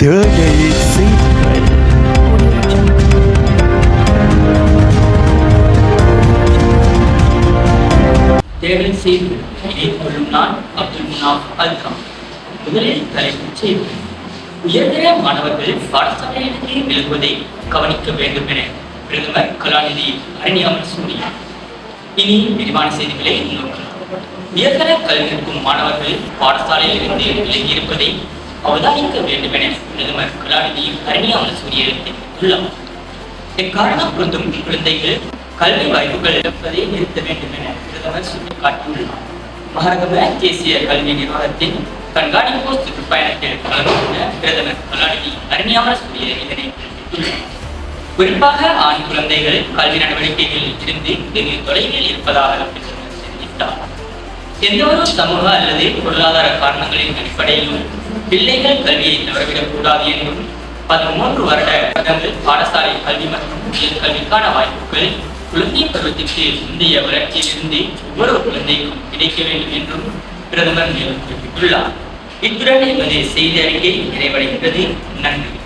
தேயை செய்திகள். தேவை செய்திகள் இதை கொள்ளும் நான் அப்துல் முனாஃப் அல்காம். முதலில் தலைப்புச் செய்திகள். உயர்தர மாணவர்கள் பாடசாலையிலேயே விலகுவதை கவனிக்க வேண்டும் என பிரதமர் கலாநிதி அருணியாமல் சூரியா. இனி விரிவான செய்திகளை நோக்கலாம். உயர்தர கல்வி கற்கும் மாணவர்கள் பாடசாலையில் இருந்து விலகி இருப்பதை அவதானிக்க வேண்டும் என பிரதமர் கலாநிதி அருணியாமல் சூரியா தெரிவித்துள்ளார். இக்காரணம் பொருந்தும் குழந்தைகள் கல்வி வாய்ப்புகள் இழப்பதை நிறுத்த வேண்டும் என பிரதமர் சுட்டிக்காட்டியுள்ளார். மகரகம தேசிய கல்வி நிர்வாகத்தின் கண்காணிப்பு சுற்றுப்பயணத்தில் கலந்து கொண்ட பிரதமர் கலாநிதி அருணியாமல் சூரியா இதனை தெரிவித்துள்ளார். குறிப்பாக ஆண் குழந்தைகள் கல்வி நடவடிக்கைகளில் இருந்து வெகு தொலைவில் இருப்பதாக பிரதமர் தெரிவித்தார். எந்தவொரு சமூக அல்லது பொருளாதார காரணங்களின் அடிப்படையிலும் பிள்ளைகள் கல்வியை தவறவிடக் கூடாது என்றும் 13 வருடங்கள் பாடசாலை கல்வி மற்றும் உயர்கல்விக்கான வாய்ப்புகள் குழந்தை பருவத்திற்கு முந்தைய வளர்ச்சியிலிருந்து ஒவ்வொரு குழந்தைக்கும் கிடைக்க வேண்டும் என்றும் பிரதமர் மேலும் குறிப்பிட்டுள்ளார். இத்துடன் எமது செய்தி அறிக்கை நிறைவடைகிறது. நன்றி.